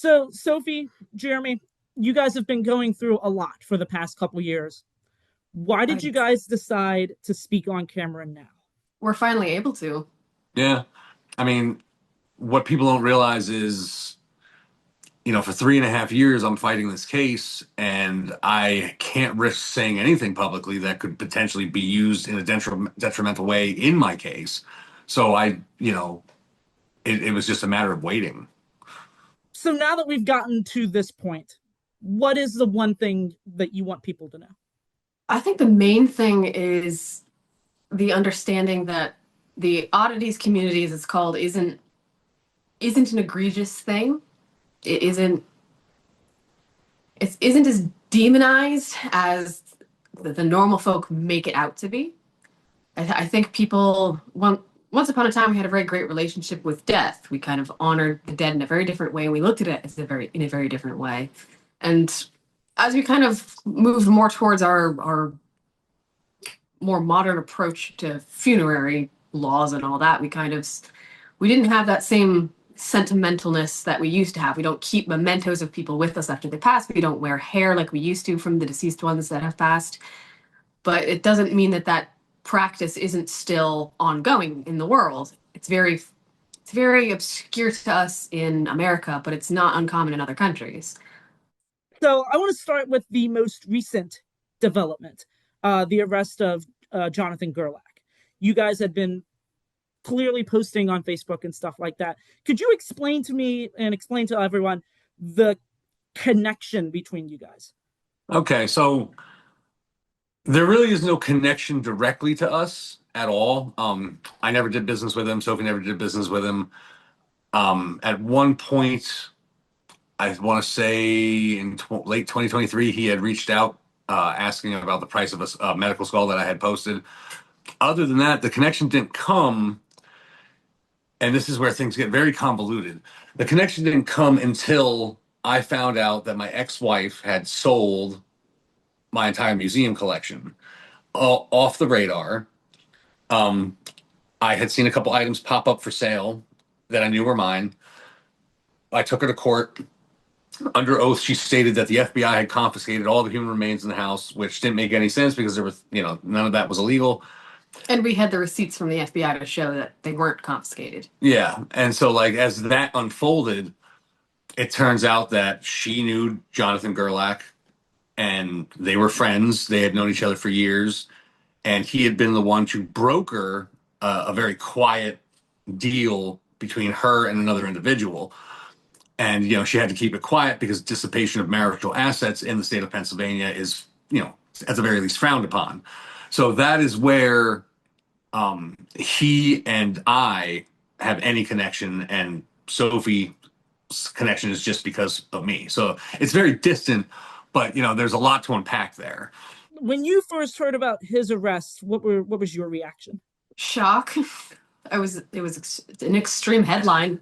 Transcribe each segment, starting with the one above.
So, Sophie, Jeremy, you guys have been going through a lot for the past couple years. Why did you Right. guys decide to speak on camera now? We're finally able to. Yeah. I mean, what people don't realize is, for 3.5 years, I'm fighting this case, and I can't risk saying anything publicly that could potentially be used in a detrimental way in my case. So it was just a matter of waiting. So, now that we've gotten to this point, what is the one thing that you want people to know? I think the main thing is the understanding that the oddities community, as it's called, isn't an egregious thing. It isn't as demonized as the normal folk make it out to be. I think once upon a time we had a very great relationship with death. We kind of honored the dead in a very different way. We looked at it as in a very different way. And as we kind of moved more towards our more modern approach to funerary laws and all that, we didn't have that same sentimentalness that we used to have. We don't keep mementos of people with us after they pass. We don't wear hair like we used to from the deceased ones that have passed. But it doesn't mean that practice isn't still ongoing in the world. It's very obscure to us in America, but it's not uncommon in other countries. So, I want to start with the most recent development, the arrest of Jonathan Gerlac. You guys had been clearly posting on Facebook and stuff like that. Could you explain to me and explain to everyone the connection between you guys? Okay, so there really is no connection directly to us at all. I never did business with him. Sophie never did business with him. At one point, I want to say in late 2023, he had reached out asking about the price of a medical skull that I had posted. Other than that, the connection didn't come, and this is where things get very convoluted. The connection didn't come until I found out that my ex-wife had sold my entire museum collection off the radar. Um, I had seen a couple items pop up for sale that I knew were mine. I took her to court. Under oath, she stated that the FBI had confiscated all the human remains in the house, which didn't make any sense because there was, none of that was illegal. And we had the receipts from the FBI to show that they weren't confiscated. Yeah. And so, like, as that unfolded, it turns out that she knew Jonathan Gerlac and they were friends. They had known each other for years. And he had been the one to broker a very quiet deal between her and another individual. And, she had to keep it quiet because dissipation of marital assets in the state of Pennsylvania is, at the very least frowned upon. So that is where he and I have any connection, and Sophie's connection is just because of me. So it's very distant, but, there's a lot to unpack there. When you first heard about his arrest, what was your reaction? Shock. It was an extreme headline.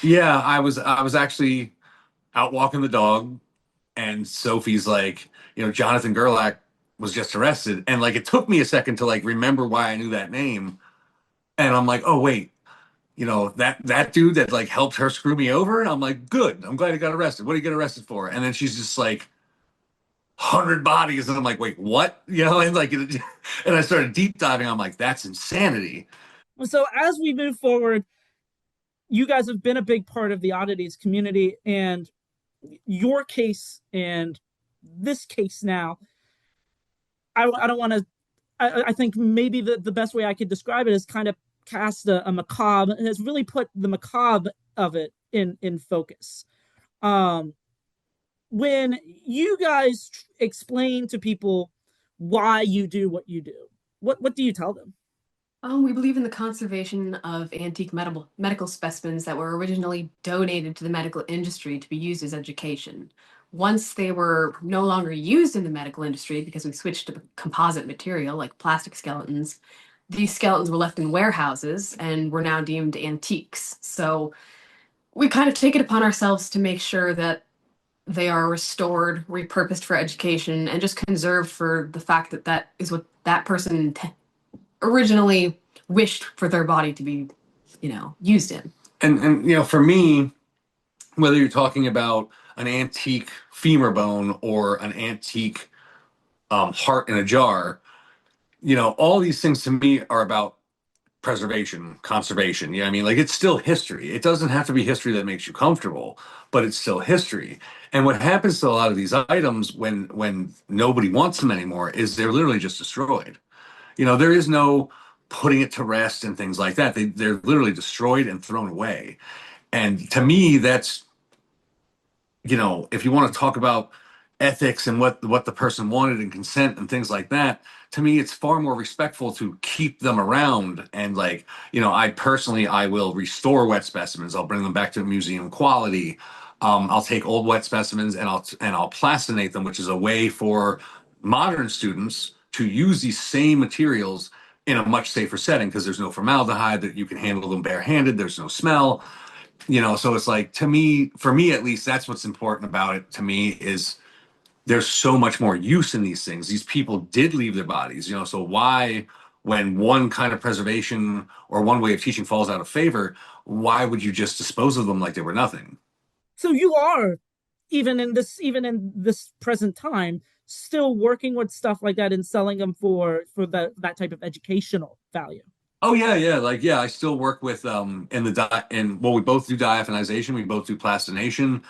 Yeah, I was actually out walking the dog, and Sophie's like, Jonathan Gerlac was just arrested, and like it took me a second to like remember why I knew that name, and I'm like, oh wait, that dude that like helped her screw me over, and I'm like, good, I'm glad he got arrested. What did he get arrested for? And then she's just like, 100 bodies, and I'm like, wait, what? And like, and I started deep diving. I'm like, that's insanity. So, as we move forward, you guys have been a big part of the oddities community, and your case and this case now, I don't want to, I think maybe the best way I could describe it is kind of cast a macabre, has really put the macabre of it in focus. Um, when you guys explain to people why you do what you do, what do you tell them? We believe in the conservation of antique medical specimens that were originally donated to the medical industry to be used as education. Once they were no longer used in the medical industry because we switched to composite material like plastic skeletons, these skeletons were left in warehouses and were now deemed antiques. So we kind of take it upon ourselves to make sure that they are restored, repurposed for education, and just conserved for the fact that that is what that person originally wished for their body to be, used in. And for me, whether you're talking about an antique femur bone or an antique heart in a jar, all these things to me are about preservation, conservation. I mean, like, it's still history. It doesn't have to be history that makes you comfortable, but it's still history. And what happens to a lot of these items when nobody wants them anymore is they're literally just destroyed. There is no putting it to rest and things like that. They're literally destroyed and thrown away. And to me, that's, if you want to talk about ethics and what the person wanted and consent and things like that, to me, it's far more respectful to keep them around. And like, I will restore wet specimens. I'll bring them back to museum quality. I'll take old wet specimens and I'll plastinate them, which is a way for modern students to use these same materials in a much safer setting because there's no formaldehyde, that you can handle them barehanded. There's no smell. So it's like, to me, for me at least, that's what's important about it to me, is there's so much more use in these things. These people did leave their bodies, so why, when one kind of preservation or one way of teaching falls out of favor, why would you just dispose of them like they were nothing? So you are, even in this present time, still working with stuff like that and selling them for that type of educational value. Oh yeah, yeah. Like, yeah, I still work with we both do diaphanization, we both do plastination.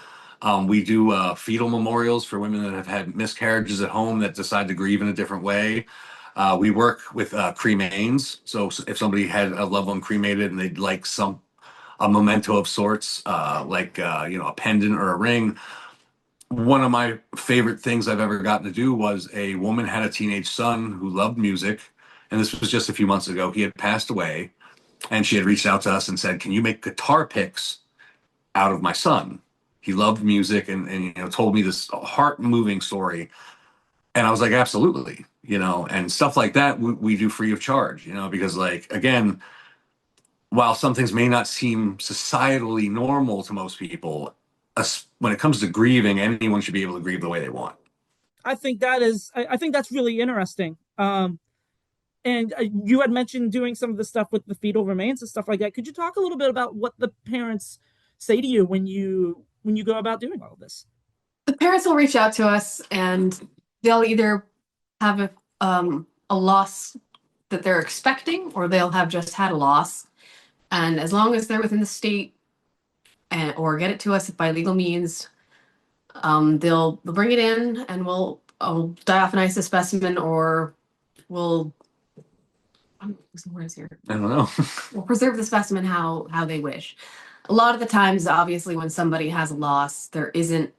We do fetal memorials for women that have had miscarriages at home that decide to grieve in a different way. We work with cremains. So if somebody had a loved one cremated and they'd like a memento of sorts, a pendant or a ring. One of my favorite things I've ever gotten to do was, a woman had a teenage son who loved music, and this was just a few months ago. He had passed away, and she had reached out to us and said, "Can you make guitar picks out of my son? He loved music," and told me this heart moving story. And I was like, absolutely, and stuff like that we do free of charge, because, like, again, while some things may not seem societally normal to most people, when it comes to grieving, anyone should be able to grieve the way they want. I think that's really interesting. And you had mentioned doing some of the stuff with the fetal remains and stuff like that. Could you talk a little bit about what the parents say to you when you go about doing all of this? The parents will reach out to us and they'll either have a loss that they're expecting, or they'll have just had a loss. And as long as they're within the state or get it to us by legal means, they'll bring it in and I'll diaphanize the specimen, or we'll what is here? I don't know. We'll preserve the specimen how they wish. A lot of the times, obviously, when somebody has a loss, there isn't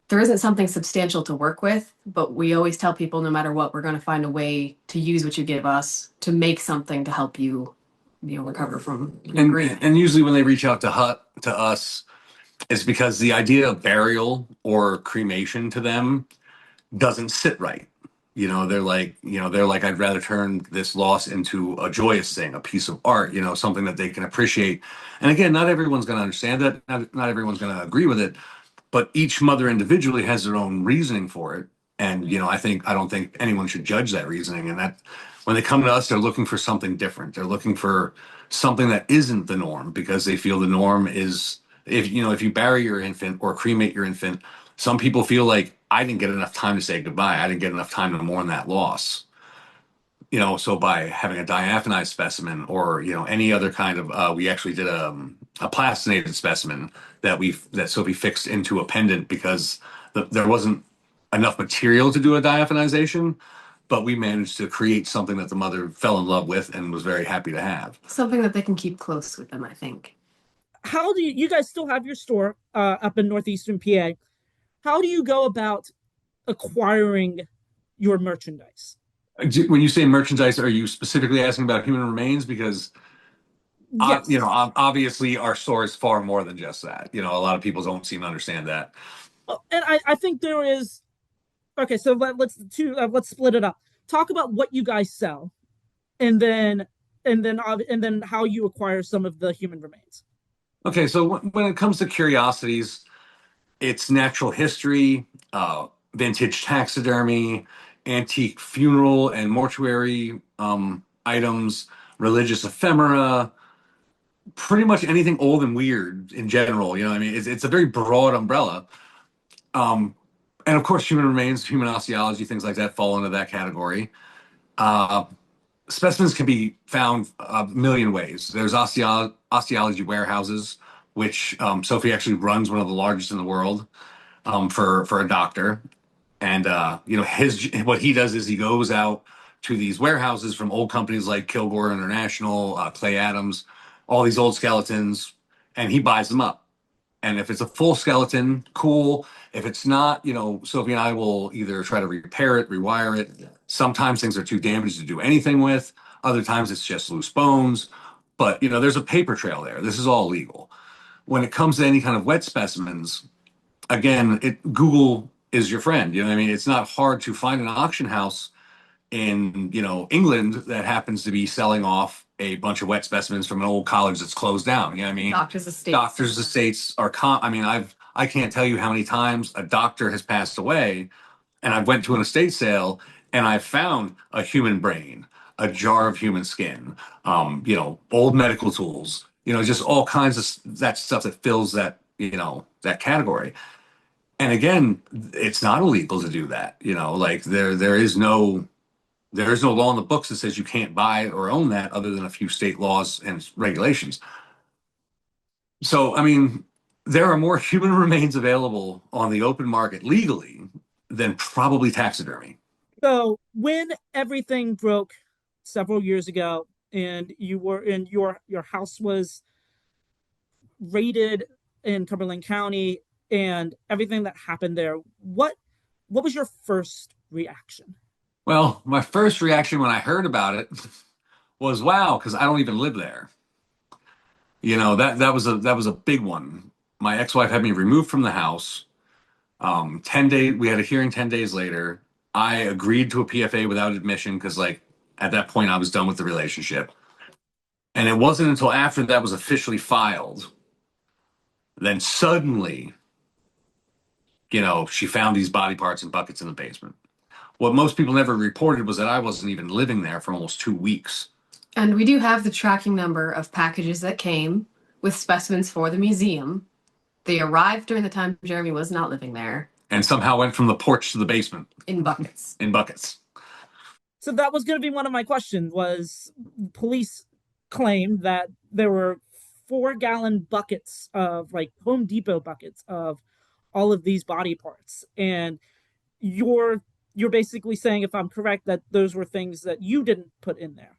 something substantial to work with, but we always tell people, no matter what, we're going to find a way to use what you give us to make something to help you, recover from grief. And usually when they reach out to us, it's because the idea of burial or cremation to them doesn't sit right. They're like, I'd rather turn this loss into a joyous thing, a piece of art, something that they can appreciate. And again, not everyone's going to understand that. Not everyone's going to agree with it, but each mother individually has their own reasoning for it. And, I don't think anyone should judge that reasoning. And that when they come to us, they're looking for something different. They're looking for something that isn't the norm, because they feel the norm is, if you bury your infant or cremate your infant, some people feel like, I didn't get enough time to say goodbye. I didn't get enough time to mourn that loss. So by having a diaphanized specimen, or, any other kind of, we actually did a plastinated specimen that Sophie fixed into a pendant, because there wasn't enough material to do a diaphanization, but we managed to create something that the mother fell in love with and was very happy to have. Something that they can keep close with them, I think. How do you guys still have your store up in northeastern PA? How do you go about acquiring your merchandise? When you say merchandise, are you specifically asking about human remains? Because Yes. obviously our store is far more than just that. A lot of people don't seem to understand that. And I think there is. Okay, so let's split it up. Talk about what you guys sell, and then how you acquire some of the human remains. Okay, so when it comes to curiosities, it's natural history, vintage taxidermy, antique funeral and mortuary items, religious ephemera, pretty much anything old and weird in general. You know, I mean, it's a very broad umbrella. Um, and of course, human remains, human osteology, things like that fall into that category. Uh, Specimens can be found a million ways. There's osteology warehouses, which Sophie actually runs one of the largest in the world for a doctor. And you know, his what he does is he goes out to these warehouses from old companies like Kilgore International, Clay Adams, all these old skeletons, and he buys them up. And if it's a full skeleton, cool. If it's not, you know, Sophie and I will either try to repair it, rewire it. Sometimes things are too damaged to do anything with. Other times it's just loose bones. But, you know, there's a paper trail there. This is all legal. When it comes to any kind of wet specimens, again, Google is your friend. You know what I mean? It's not hard to find an auction house in, you know, England that happens to be selling off a bunch of wet specimens from an old college that's closed down. You know what I mean? Doctors' estates. Doctors' estates are I mean, I can't tell you how many times a doctor has passed away and I went to an estate sale and I found a human brain, a jar of human skin, you know, old medical tools, you know, just all kinds of that stuff that fills that, you know, that category. And again, it's not illegal to do that. You know, like there is no law in the books that says you can't buy or own that other than a few state laws and regulations. So, I mean, there are more human remains available on the open market legally than probably taxidermy. So when everything broke several years ago, and you were in your house was raided in Cumberland County, and everything that happened there, what was your first reaction? Well, my first reaction when I heard about it was wow, because I don't even live there. You know, that was a big one. My ex-wife had me removed from the house. 10 days, we had a hearing 10 days later. I agreed to a PFA without admission because, like, at that point, I was done with the relationship. And it wasn't until after that was officially filed, then suddenly, you know, she found these body parts and buckets in the basement. What most people never reported was that I wasn't even living there for almost 2 weeks. And we do have the tracking number of packages that came with specimens for the museum. They arrived during the time Jeremy was not living there And somehow went from the porch to the basement in buckets. in buckets. So that was going to be one of my questions. Was police claimed that there were 4-gallon buckets of, like, Home Depot buckets of all of these body parts, and you're basically saying, if I'm correct, that those were things that you didn't put in there.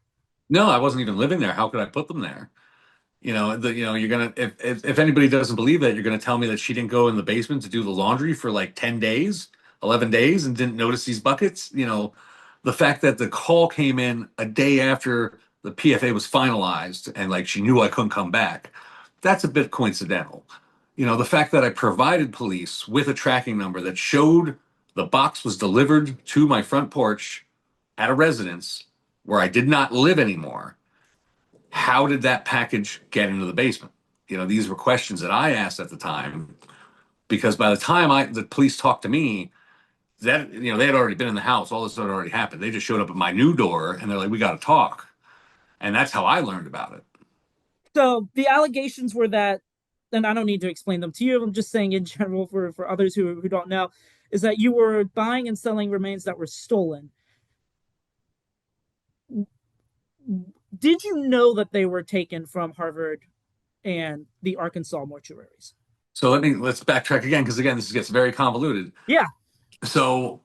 No, I wasn't even living there. How could I put them there? You know, you're gonna if anybody doesn't believe that, you're gonna tell me that she didn't go in the basement to do the laundry for like 10 days, 11 days, and didn't notice these buckets. You know, the fact that the call came in a day after the PFA was finalized and like she knew I couldn't come back, that's a bit coincidental. You know, the fact that I provided police with a tracking number that showed the box was delivered to my front porch at a residence where I did not live anymore. How did that package get into the basement? You know, these were questions that I asked at the time because by the time the police talked to me, that, you know, they had already been in the house. All this had already happened. They just showed up at my new door and they're like, "We got to talk," and that's how I learned about it. So the allegations were that, and I don't need to explain them to you, I'm just saying in general for others who don't know, is that you were buying and selling remains that were stolen. Did you know that they were taken from Harvard and the Arkansas mortuaries? So let's backtrack again because again this gets very convoluted. Yeah. So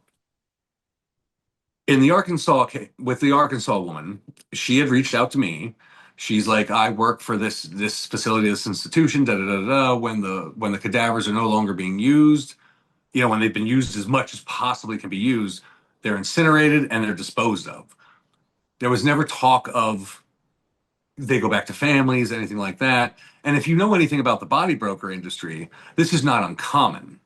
in the Arkansas with the Arkansas woman, she had reached out to me. She's like, I work for this facility, this institution, da da da da. When the cadavers are no longer being used, you know, when they've been used as much as possibly can be used, they're incinerated and they're disposed of. There was never talk of they go back to families, anything like that. And if you know anything about the body broker industry, this is not uncommon.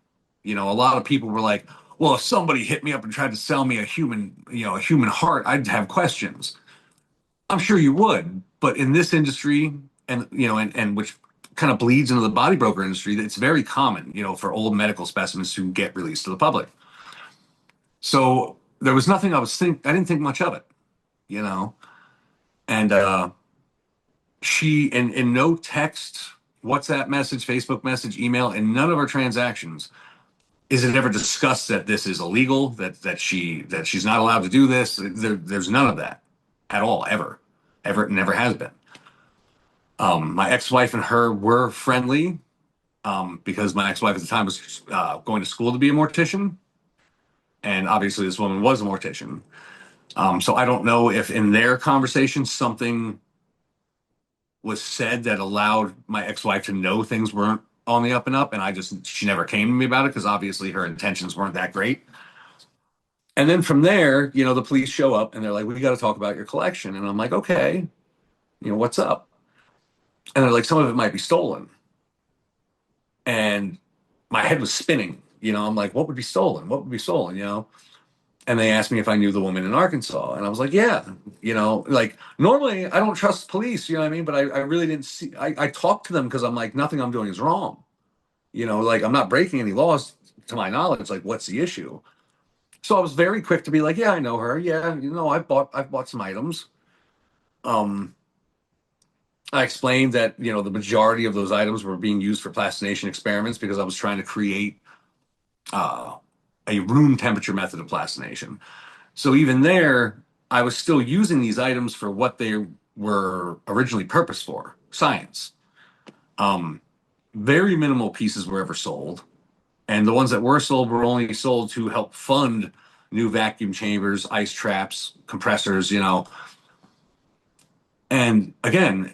You know, a lot of people were like, well, if somebody hit me up and tried to sell me a human, you know, a human heart, I'd have questions. I'm sure you would, but in this industry, and you know, and which kind of bleeds into the body broker industry, it's very common, you know, for old medical specimens to get released to the public. So there was nothing I didn't think much of it, you know. And she in no text, WhatsApp message, Facebook message, email, in none of our transactions is it ever discussed that this is illegal, that she's not allowed to do this. There's none of that at all, ever. It never has been. My ex-wife and her were friendly because my ex-wife at the time was going to school to be a mortician, and obviously this woman was a mortician. So I don't know if in their conversation something was said that allowed my ex-wife to know things weren't on the up and up, and she never came to me about it because obviously her intentions weren't that great. And then from there, the police show up and they're like, "We got to talk about your collection." And I'm like, "Okay, what's up?" And they're like, "Some of it might be stolen." And my head was spinning. I'm like, "What would be stolen? What would be stolen?" And they asked me if I knew the woman in Arkansas, and I was like, "Yeah." Like normally I don't trust police, you know what I mean? But I really didn't see. I talked to them because I'm like, nothing I'm doing is wrong. Like I'm not breaking any laws to my knowledge. Like, what's the issue? So I was very quick to be like, "Yeah, I know her. Yeah, I've bought some items." Um, I explained that the majority of those items were being used for plastination experiments because I was trying to create uh, a room temperature method of plastination. So even there, I was still using these items for what they were originally purposed for, science. Um, Very minimal pieces were ever sold, and the ones that were sold were only sold to help fund new vacuum chambers, ice traps, compressors. And again,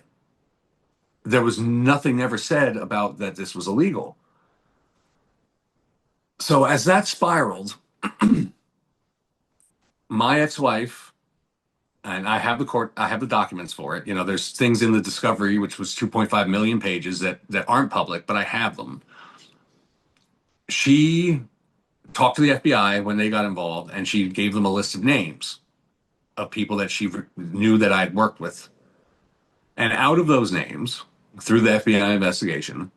there was nothing ever said about that this was illegal. So as that spiraled, my ex-wife, and I have the documents for it. There's things in the discovery, which was 2.5 million pages that aren't public, but I have them. She talked to the FBI when they got involved, and she gave them a list of names of people that she knew that I'd worked with. And out of those names, through the FBI investigation,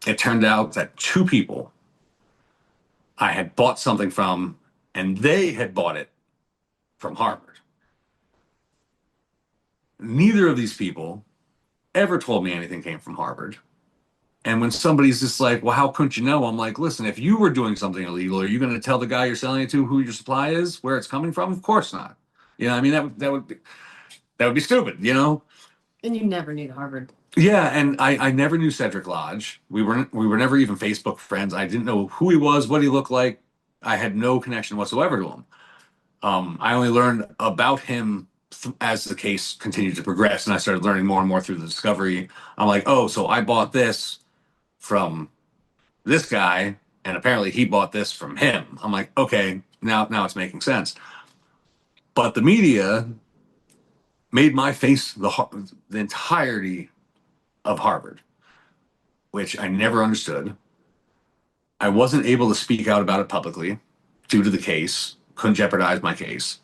it turned out that two people I had bought something from, and they had bought it from Harvard. Neither of these people ever told me anything came from Harvard. And when somebody's just like, "Well, how couldn't you know?" I'm like, "Listen, if you were doing something illegal, are you going to tell the guy you're selling it to who your supply is, where it's coming from? Of course not. I mean, that would be stupid. And you never need Harvard. Yeah, and I never knew Cedric Lodge. We were never even Facebook friends. I didn't know who he was, what he looked like. I had no connection whatsoever to him. I only learned about him as the case continued to progress, and I started learning more and more through the discovery. I'm like, "Oh, so I bought this from this guy, and apparently he bought this from him." I'm like, "Okay, now it's making sense." But the media made my face the entirety of Harvard, which I never understood. I wasn't able to speak out about it publicly due to the case. Couldn't jeopardize my case.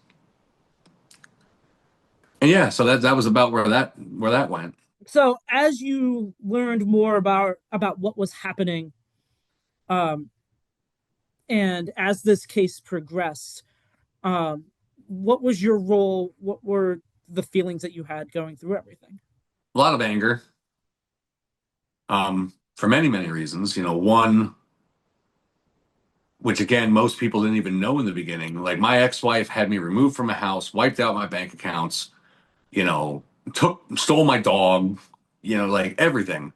And yeah, so that was about where that went. So as you learned more about what was happening, um, and as this case progressed, um, what was your role? What were the feelings that you had going through everything? A lot of anger, for many, many reasons. One, which again, most people didn't even know in the beginning. Like my ex-wife had me removed from a house, wiped out my bank accounts, you know, stole my dog, like everything.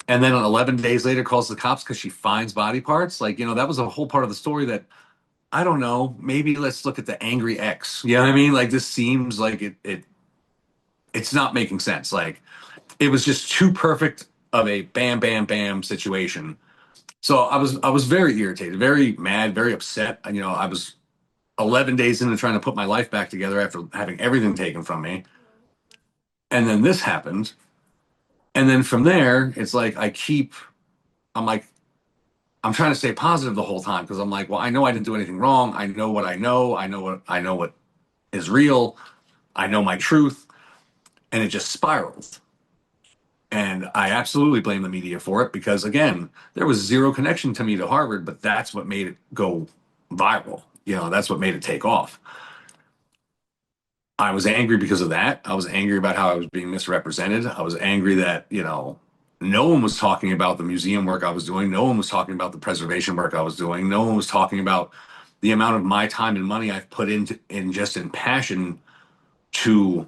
And then 11 days later calls the cops because she finds body parts. Like, that was a whole part of the story that I don't know. Maybe let's look at the angry ex. You know what I mean? Like this seems like it's not making sense. Like it was just too perfect of a bam, bam, bam situation. So I was very irritated, very mad, very upset. I was 11 days into trying to put my life back together after having everything taken from me. And then this happened. And then from there, it's like I'm like, I'm trying to stay positive the whole time because I'm like, well, I know I didn't do anything wrong. I know what I know. I know what is real. I know my truth. And it just spiraled. And I absolutely blame the media for it because, again, there was zero connection to me to Harvard, but that's what made it go viral. That's what made it take off. I was angry because of that. I was angry about how I was being misrepresented. I was angry that, no one was talking about the museum work I was doing. No one was talking about the preservation work I was doing. No one was talking about the amount of my time and money I've put into in passion to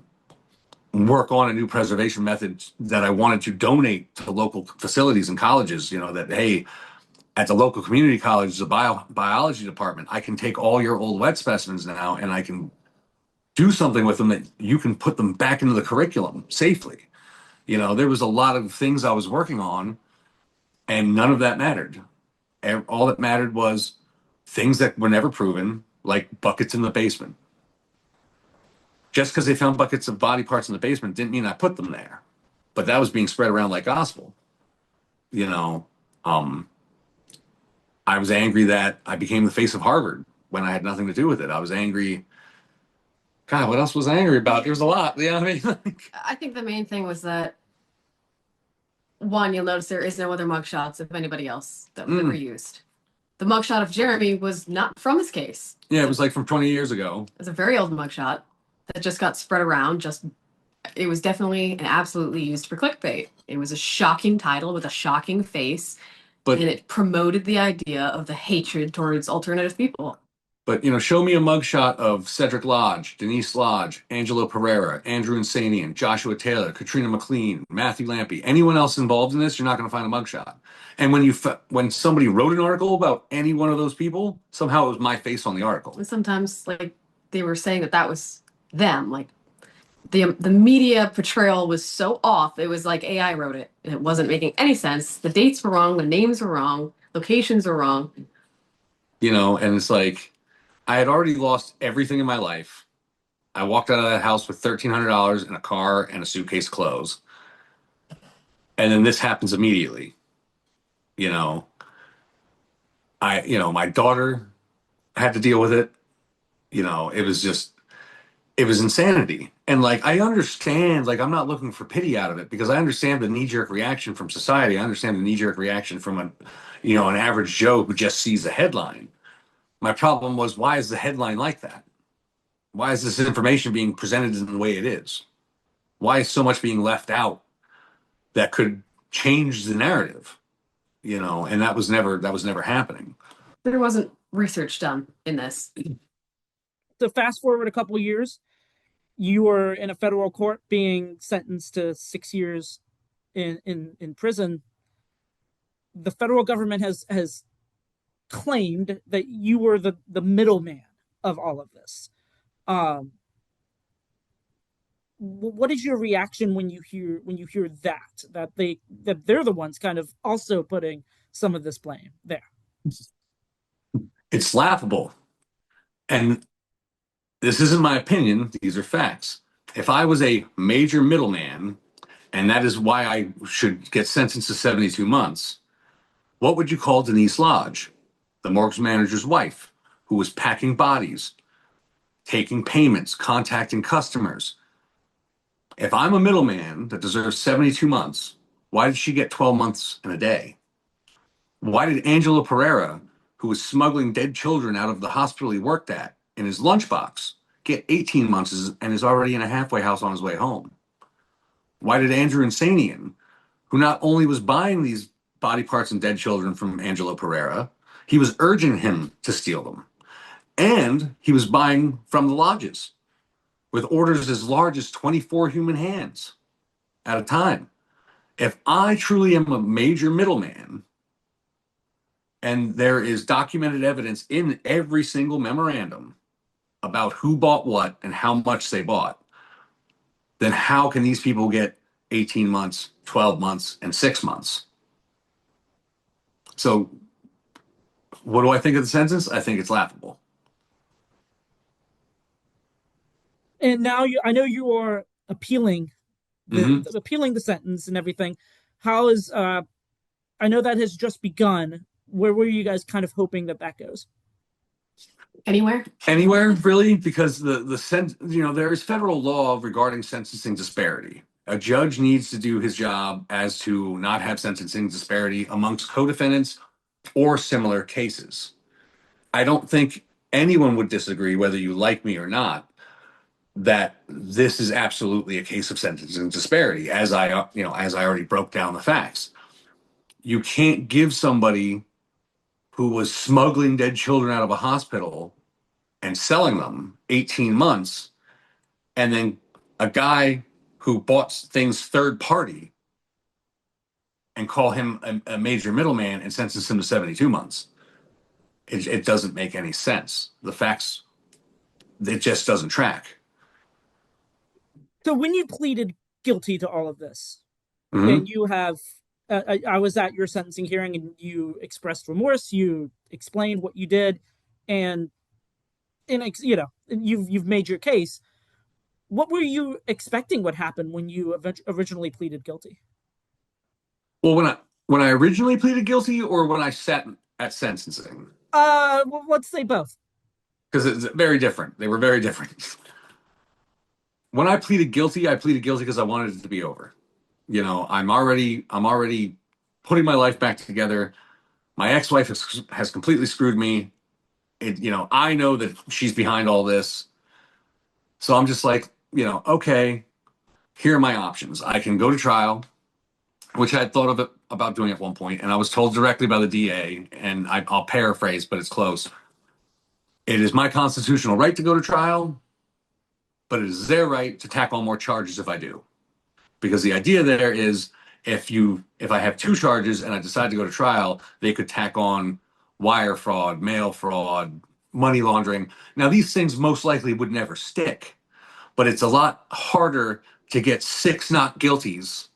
work on a new preservation method that I wanted to donate to local facilities and colleges. That, hey, at the local community college, the biology department, I can take all your old wet specimens now and I can do something with them that you can put them back into the curriculum safely. There was a lot of things I was working on, and none of that mattered. All that mattered was things that were never proven, like buckets in the basement. Just because they found buckets of body parts in the basement didn't mean I put them there, but that was being spread around like gospel. You know, um, I was angry that I became the face of Harvard when I had nothing to do with it. I was angry. God, what else was I angry about? There was a lot. You know what I mean? I think the main thing was that, one, you'll notice there is no other mugshots of anybody else that were used. The mugshot of Jeremy was not from this case. Yeah, it was like from 20 years ago. It's a very old mugshot that just got spread around. It was definitely and absolutely used for clickbait. It was a shocking title with a shocking face, and it promoted the idea of the hatred towards alternative people. But, show me a mugshot of Cedric Lodge, Denise Lodge, Angelo Pereira, Andrew Insanian, Joshua Taylor, Katrina McLean, Matthew Lampy, anyone else involved in this, you're not going to find a mugshot. And when somebody wrote an article about any one of those people, somehow it was my face on the article. And sometimes, they were saying that was them. Like, the media portrayal was so off, it was like AI wrote it. And it wasn't making any sense. The dates were wrong, the names were wrong, locations were wrong. And it's like, I had already lost everything in my life. I walked out of that house with $1,300 in a car and a suitcase of clothes. And then this happens immediately. My daughter had to deal with it. It was insanity. And I understand, I'm not looking for pity out of it because I understand the knee-jerk reaction from society. I understand the knee-jerk reaction from an average Joe who just sees the headline. My problem was, why is the headline like that? Why is this information being presented in the way it is? Why is so much being left out that could change the narrative? And that was never happening. There wasn't research done in this. To fast forward a couple of years, you were in a federal court being sentenced to 6 years in prison. The federal government has claimed that you were the middleman of all of this. What is your reaction when you hear that they're the ones kind of also putting some of this blame there? It's laughable. And this isn't my opinion, these are facts. If I was a major middleman, and that is why I should get sentenced to 72 months, what would you call Denise Lodge, the mortgage manager's wife, who was packing bodies, taking payments, contacting customers? If I'm a middleman that deserves 72 months, why did she get 12 months and a day? Why did Angelo Pereira, who was smuggling dead children out of the hospital he worked at in his lunchbox, get 18 months and is already in a halfway house on his way home? Why did Andrew Insanian, who not only was buying these body parts and dead children from Angelo Pereira, he was urging him to steal them. And he was buying from the lodges with orders as large as 24 human hands at a time. If I truly am a major middleman, and there is documented evidence in every single memorandum about who bought what and how much they bought, then how can these people get 18 months, 12 months, and 6 months? So what do I think of the sentence? I think it's laughable. And now I know you are appealing the sentence and everything. How is I know that has just begun. Where were you guys kind of hoping that goes? Anywhere, really, because there is federal law regarding sentencing disparity. A judge needs to do his job as to not have sentencing disparity amongst co-defendants or similar cases. I don't think anyone would disagree, whether you like me or not, that this is absolutely a case of sentencing disparity, as I already broke down the facts. You can't give somebody who was smuggling dead children out of a hospital and selling them 18 months, and then a guy who bought things third party and call him a major middleman and sentence him to 72 months. It doesn't make any sense. The facts, it just doesn't track. So when you pleaded guilty to all of this, Mm-hmm. and you have, I was at your sentencing hearing, and you expressed remorse, you explained what you did, and you've made your case. What were you expecting would happen when you originally pleaded guilty? Well, when I originally pleaded guilty, or when I sat at sentencing, Well, let's say both. because it's very different. They were very different. When I pleaded guilty because I wanted it to be over. I'm already putting my life back together. My ex-wife has completely screwed me. I know that she's behind all this. So I'm just like, okay, here are my options. I can go to trial, which I had thought about doing at one point, and I was told directly by the DA, and I'll paraphrase, but it's close. It is my constitutional right to go to trial, but it is their right to tack on more charges if I do. Because the idea there is, if I have two charges and I decide to go to trial, they could tack on wire fraud, mail fraud, money laundering. Now, these things most likely would never stick, but it's a lot harder to get 6 not guilties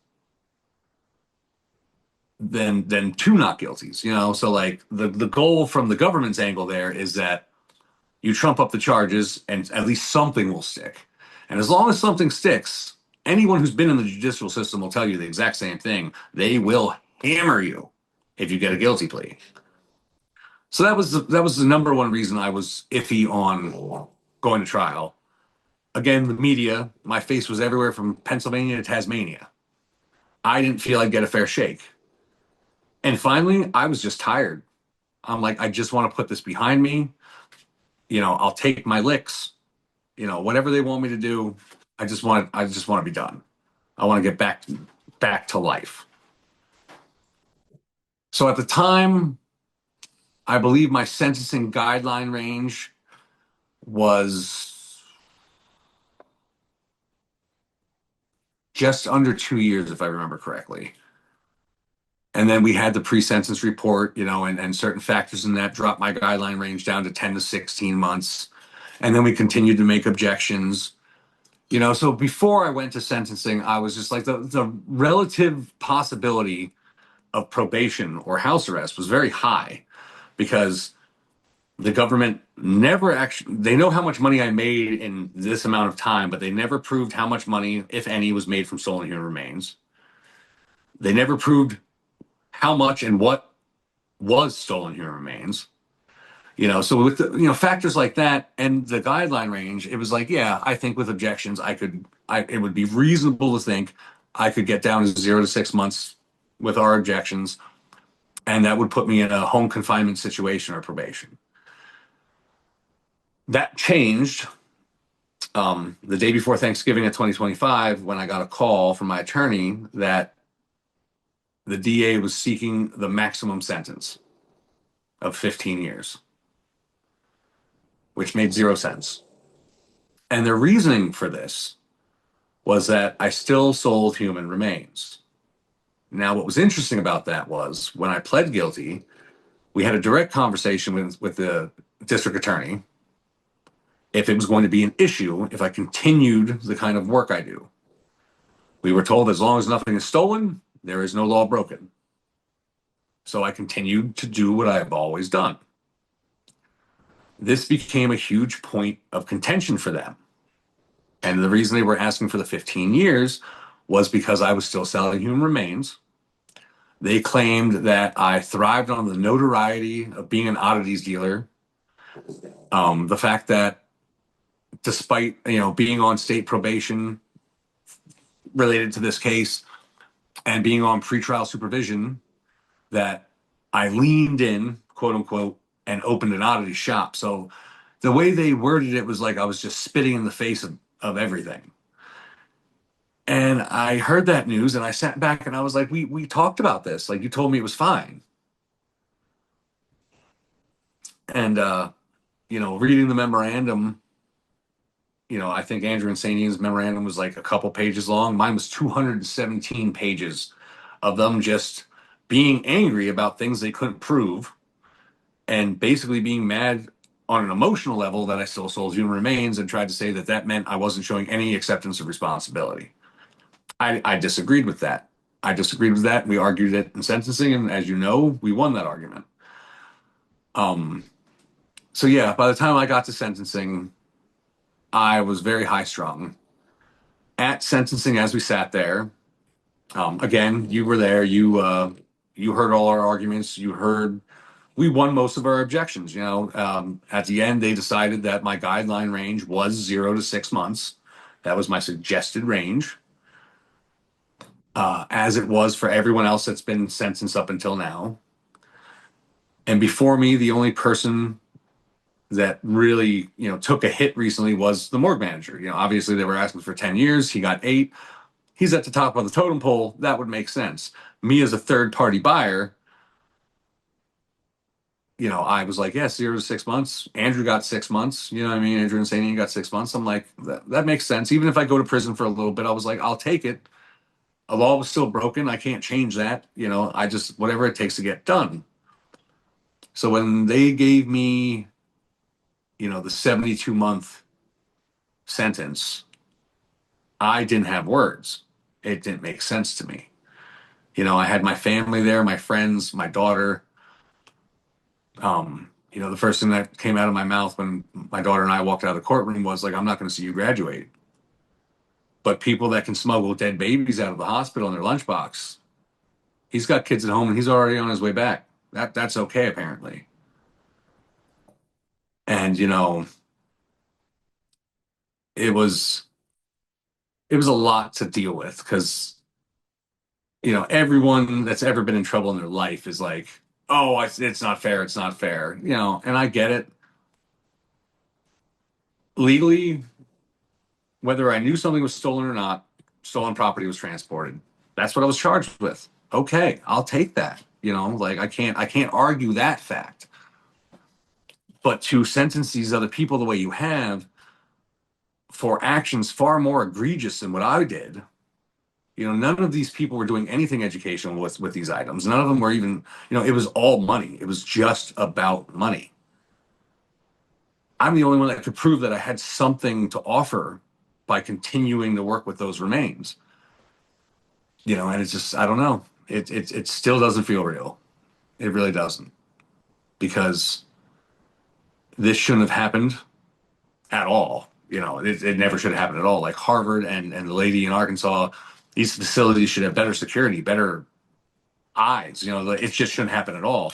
than 2 not guilties. So like the goal from the government's angle there is that you trump up the charges and at least something will stick. And as long as something sticks, anyone who's been in the judicial system will tell you the exact same thing. They will hammer you if you get a guilty plea. So that was the number one reason I was iffy on going to trial. Again, the media, my face was everywhere from Pennsylvania to Tasmania. I didn't feel I'd get a fair shake. And finally, I was just tired. I'm like, I just want to put this behind me. I'll take my licks. Whatever they want me to do, I just want to be done. I want to get back to life. So at the time, I believe my sentencing guideline range was just under 2 years, if I remember correctly. And then we had the pre-sentence report, and certain factors in that dropped my guideline range down to 10 to 16 months. And then we continued to make objections. So before I went to sentencing, I was just like, the relative possibility of probation or house arrest was very high, because the government never actually, they know how much money I made in this amount of time, but they never proved how much money, if any, was made from stolen human remains. They never proved how much and what was stolen human remains. So with factors like that and the guideline range, it was like, yeah, I think with objections, it would be reasonable to think I could get down to 0 to 6 months with our objections, and that would put me in a home confinement situation or probation. That changed the day before Thanksgiving of 2025, when I got a call from my attorney that the DA was seeking the maximum sentence of 15 years, which made 0 sense. And their reasoning for this was that I still sold human remains. Now, what was interesting about that was when I pled guilty, we had a direct conversation with the district attorney if it was going to be an issue if I continued the kind of work I do. We were told as long as nothing is stolen, there is no law broken. So I continued to do what I have always done. This became a huge point of contention for them. And the reason they were asking for the 15 years was because I was still selling human remains. They claimed that I thrived on the notoriety of being an oddities dealer. The fact that despite, being on state probation related to this case and being on pretrial supervision, that I leaned in, quote unquote, and opened an oddity shop. So the way they worded it was like I was just spitting in the face of of everything. And I heard that news and I sat back and I was like, we talked about this. Like, you told me it was fine. And reading the memorandum, I think Andrew Insanian's memorandum was like a couple pages long. Mine was 217 pages of them just being angry about things they couldn't prove and basically being mad on an emotional level that I still sold human remains, and tried to say that that meant I wasn't showing any acceptance of responsibility. I disagreed with that. I disagreed with that. We argued it in sentencing, and as you know, we won that argument. So yeah, by the time I got to sentencing, I was very high strung. At sentencing, as we sat there, again, you were there. You heard all our arguments. You heard we won most of our objections. At the end, they decided that my guideline range was 0 to 6 months. That was my suggested range, as it was for everyone else that's been sentenced up until now. And before me, the only person that really, took a hit recently was the morgue manager. Obviously they were asking for 10 years. He got 8. He's at the top of the totem pole. That would make sense. Me as a third party buyer, I was like, yes, 0 to 6 months. Andrew got 6 months. You know what I mean? Andrew Insanian got 6 months. I'm like, that makes sense. Even if I go to prison for a little bit, I was like, I'll take it. A law was still broken. I can't change that. I just, whatever it takes to get done. So when they gave me, the 72-month sentence, I didn't have words. It didn't make sense to me. I had my family there, my friends, my daughter. The first thing that came out of my mouth when my daughter and I walked out of the courtroom was like, I'm not going to see you graduate. But people that can smuggle dead babies out of the hospital in their lunchbox, he's got kids at home and he's already on his way back. That's okay, apparently. And, it was a lot to deal with because, everyone that's ever been in trouble in their life is like, oh, it's not fair. It's not fair. And I get it. Legally, whether I knew something was stolen or not, stolen property was transported. That's what I was charged with. Okay, I'll take that. Like I can't argue that fact. But to sentence these other people the way you have for actions far more egregious than what I did, none of these people were doing anything educational with these items. None of them were even, it was all money. It was just about money. I'm the only one that could prove that I had something to offer by continuing to work with those remains. And it's just, I don't know. It still doesn't feel real. It really doesn't. Because this shouldn't have happened at all. It never should have happened at all. Like Harvard and the lady in Arkansas, these facilities should have better security, better eyes. It just shouldn't happen at all.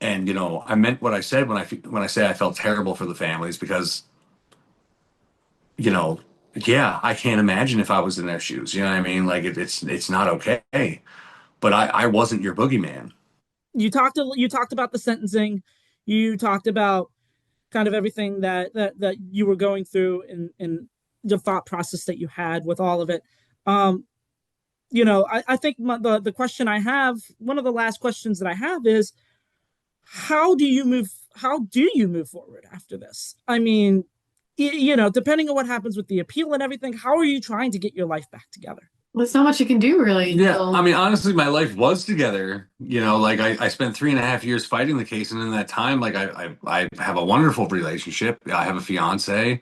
And I meant what I said when I say I felt terrible for the families because, yeah, I can't imagine if I was in their shoes. You know what I mean? Like it's not okay. But I wasn't your boogeyman. You talked about the sentencing. You talked about kind of everything that you were going through in the thought process that you had with all of it. Um, I think the question I have, one of the last questions that I have is, how do you move forward after this? I mean, depending on what happens with the appeal and everything, how are you trying to get your life back together? There's not much you can do, really. Yeah, I mean, honestly, my life was together. Like I spent 3.5 years fighting the case, and in that time, like I have a wonderful relationship. I have a fiance.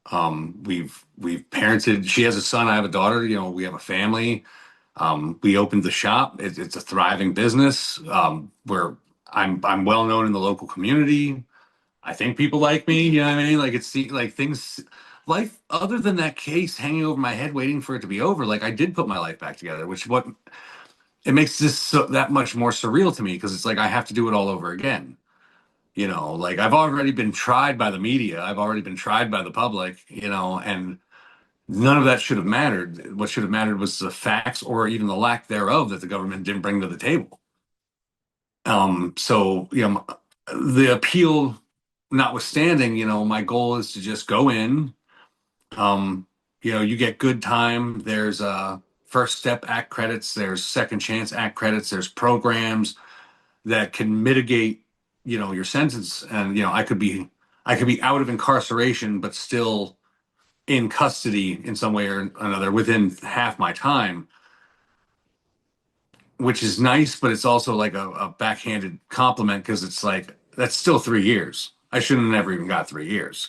We've parented. She has a son. I have a daughter. We have a family. We opened the shop. It's a thriving business. Where I'm well known in the local community. I think people like me. You know what I mean? Like like things, life other than that case hanging over my head, waiting for it to be over. Like I did put my life back together, which what it makes this that much more surreal to me because it's like I have to do it all over again. Like I've already been tried by the media. I've already been tried by the public. And none of that should have mattered. What should have mattered was the facts or even the lack thereof that the government didn't bring to the table. So the appeal notwithstanding, my goal is to just go in, You get good time. There's First Step Act credits. There's Second Chance Act credits. There's programs that can mitigate, your sentence. And, I could be out of incarceration, but still in custody in some way or another within half my time, which is nice, but it's also like a backhanded compliment because it's like, that's still 3 years. I shouldn't have never even got 3 years.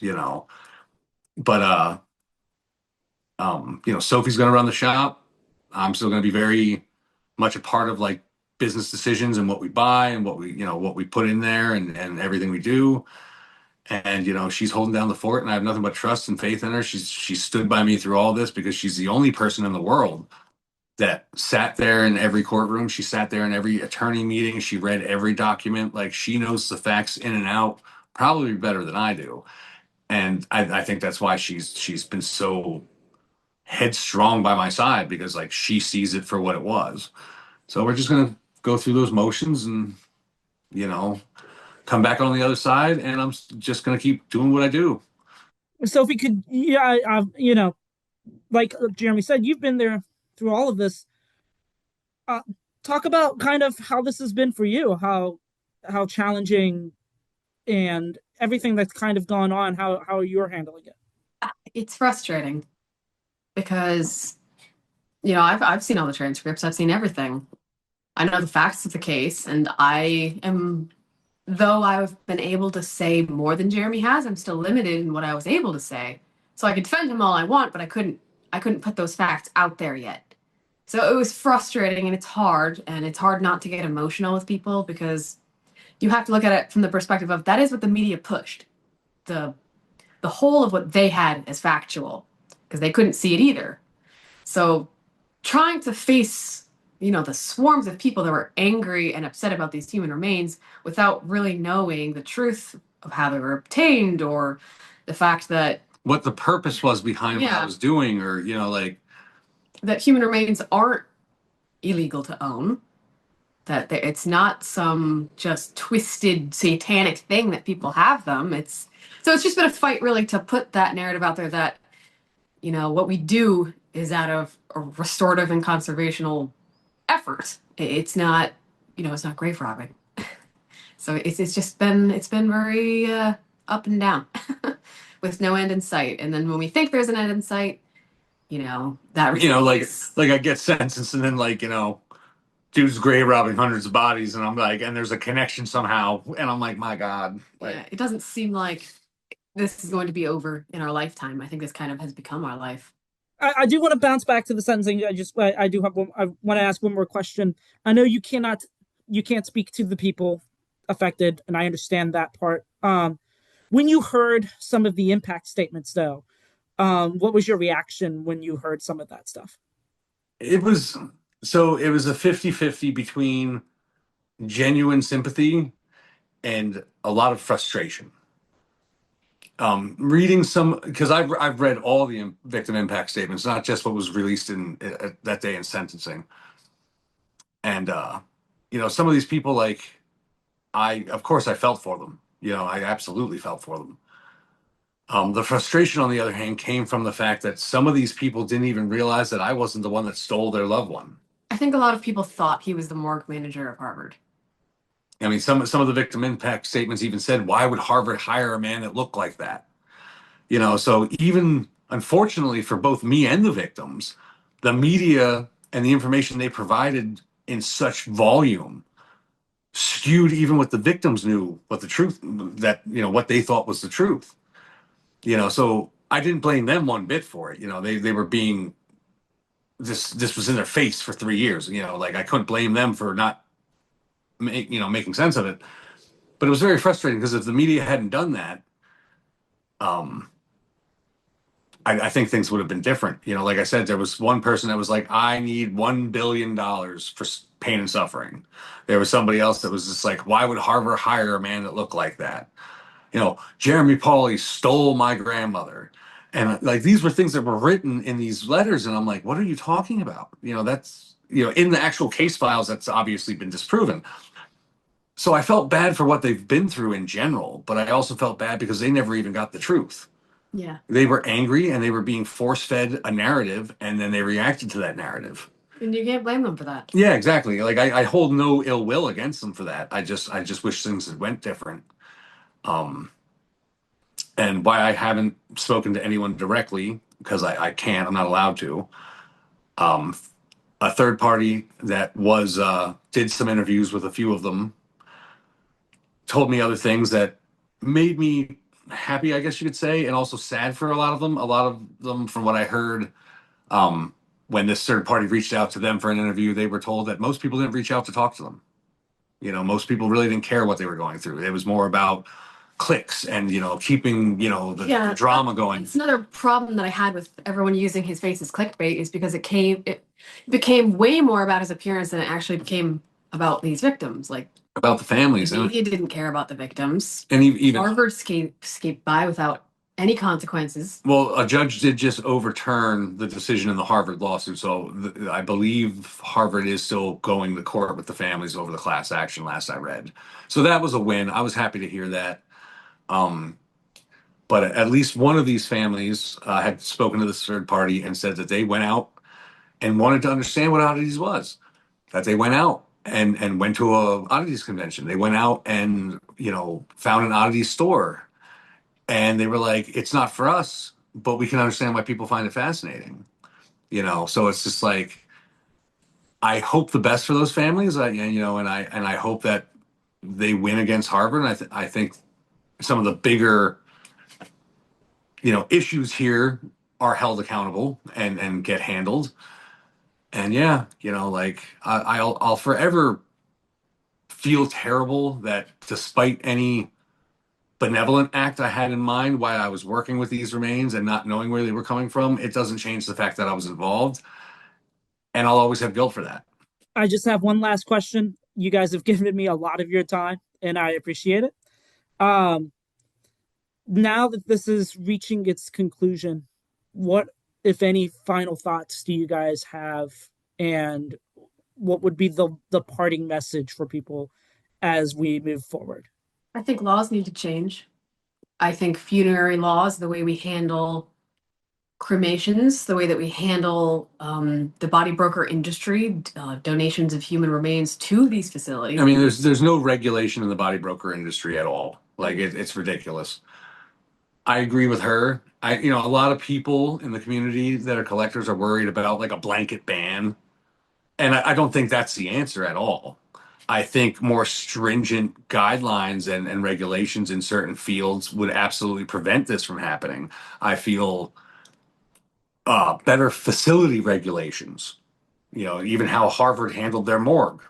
But, Sophie's going to run the shop. I'm still going to be very much a part of like business decisions and what we buy and what we put in there and everything we do. And she's holding down the fort, and I have nothing but trust and faith in her. She's stood by me through all this because she's the only person in the world that sat there in every courtroom. She sat there in every attorney meeting. She read every document. Like, she knows the facts in and out, probably better than I do. And I think that's why she's been so headstrong by my side, because like she sees it for what it was. So we're just gonna go through those motions and you know come back on the other side, and I'm just gonna keep doing what I do. So if we could, yeah, like Jeremy said, you've been there through all of this. Uh, Talk about kind of how this has been for you, how challenging and everything that's kind of gone on, how you're handling it. It's frustrating because, I've seen all the transcripts, I've seen everything. I know the facts of the case, and though I've been able to say more than Jeremy has, I'm still limited in what I was able to say. So I could defend him all I want, but I couldn't put those facts out there yet. So it was frustrating, and it's hard not to get emotional with people because you have to look at it from the perspective of that is what the media pushed. The the whole of what they had as factual because they couldn't see it either. So trying to face, the swarms of people that were angry and upset about these human remains without really knowing the truth of how they were obtained or the fact that What the purpose was behind what I was doing, or like that human remains aren't illegal to own, that it's not some just twisted satanic thing that people have them. It's just been a fight really to put that narrative out there that what we do is out of a restorative and conservational effort. It's not grave robbing. So it's been very up and down with no end in sight. And then when we think there's an end in sight, that like I get sentenced, and then dude's grave robbing hundreds of bodies, and I'm like, and there's a connection somehow, and I'm like, my God, yeah, it doesn't seem like this is going to be over in our lifetime. I think this kind of has become our life. I do want to bounce back to the sentencing. I do have one. I want to ask one more question. I know you can't speak to the people affected, and I understand that part. When you heard some of the impact statements, though, what was your reaction when you heard some of that stuff? it was it was a 50-50 between genuine sympathy and a lot of frustration. Reading some, because I've read all the victim impact statements, not just what was released in that day in sentencing. And some of these people, like, of course I felt for them. I absolutely felt for them. The frustration, on the other hand, came from the fact that some of these people didn't even realize that I wasn't the one that stole their loved one. I think a lot of people thought he was the morgue manager of Harvard. I mean, some of the victim impact statements even said, "Why would Harvard hire a man that looked like that?" So even unfortunately for both me and the victims, the media and the information they provided in such volume skewed even what the victims knew, what the truth, that what they thought was the truth. So I didn't blame them one bit for it. They were being, this was in their face for 3 years. Like, I couldn't blame them for not making sense of it. But it was very frustrating because if the media hadn't done that, I think things would have been different. Like I said, there was one person that was like, I need $1 billion for pain and suffering. There was somebody else that was just like, why would Harvard hire a man that looked like that? Jeremy Pauley stole my grandmother. And like, these were things that were written in these letters. And I'm like, what are you talking about? That's, in the actual case files, that's obviously been disproven. So I felt bad for what they've been through in general, but I also felt bad because they never even got the truth. Yeah. They were angry and they were being force-fed a narrative, and then they reacted to that narrative. And you can't blame them for that. Yeah, exactly. Like I hold no ill will against them for that. I just wish things had went different. Um, and why I haven't spoken to anyone directly, because I can't, I'm not allowed to. Um, a third party that was did some interviews with a few of them, told me other things that made me happy, I guess you could say, and also sad for a lot of them. A lot of them, from what I heard, um, when this third party reached out to them for an interview, they were told that most people didn't reach out to talk to them. Most people really didn't care what they were going through. It was more about clicks and keeping the drama going. It's another problem that I had with everyone using his face as clickbait, is because it became way more about his appearance than it actually became about these victims. Like, About the families, the media didn't care about the victims. and even Harvard escaped by without any consequences. well, a judge did just overturn the decision in the Harvard lawsuit, so I believe Harvard is still going to court with the families over the class action. Last I read, so that was a win. I was happy to hear that. Um, but at least one of these families had spoken to this third party and said that they went out and wanted to understand what oddities was. That they went out and went to a oddities convention. They went out and found an oddities store, and they were like, "It's not for us, but we can understand why people find it fascinating." So it's just like, I hope the best for those families. And I hope that they win against Harvard. And I think some of the bigger issues here are held accountable and get handled. And yeah, like I'll forever feel terrible that despite any benevolent act I had in mind while I was working with these remains and not knowing where they were coming from, it doesn't change the fact that I was involved, and I'll always have guilt for that. I just have one last question. You guys have given me a lot of your time, and I appreciate it. Um, Now that this is reaching its conclusion, what, if any, final thoughts do you guys have, and what would be the parting message for people as we move forward? I think laws need to change. I think funerary laws, the way we handle cremations, the way that we handle the body broker industry, donations of human remains to these facilities. I mean, there's no regulation in the body broker industry at all. Like it's ridiculous. I agree with her. A lot of people in the community that are collectors are worried about like a blanket ban, and I don't think that's the answer at all. I think more stringent guidelines and regulations in certain fields would absolutely prevent this from happening. I feel better facility regulations. Even how Harvard handled their morgue.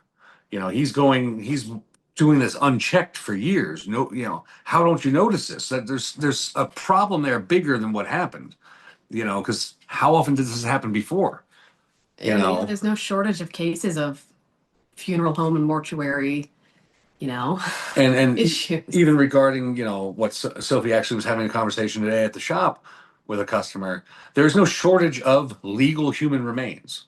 He's doing this unchecked for years. No, how don't you notice this? That there's a problem there bigger than what happened. Because how often did this happen before? Yeah, there's no shortage of cases of funeral home and mortuary, and issues. Even regarding what Sophie actually was having a conversation today at the shop with a customer. There's no shortage of legal human remains.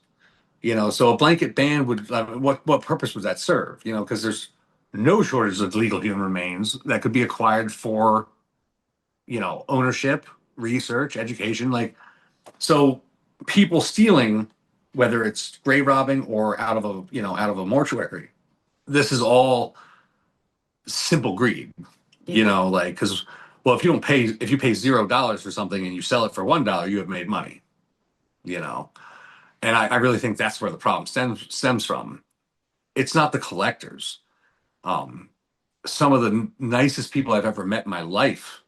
So a blanket ban would what purpose would that serve? Because there's no shortage of legal human remains that could be acquired for ownership, research, education. Like, so people stealing, whether it's grave robbing or out of a mortuary, this is all simple greed. Like, because, well, if you pay $0 for something and you sell it for $1, you have made money. And I really think that's where the problem stems from. It's not the collectors. Some of the nicest people I've ever met in my life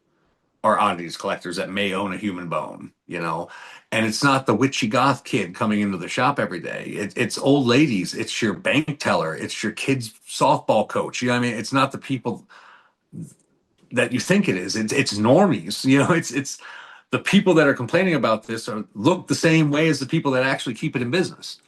are oddities collectors that may own a human bone, and it's not the witchy goth kid coming into the shop every day. It's old ladies. It's your bank teller. It's your kid's softball coach. What I mean? It's not the people that you think it is. It's normies. It's the people that are complaining about this look the same way as the people that actually keep it in business.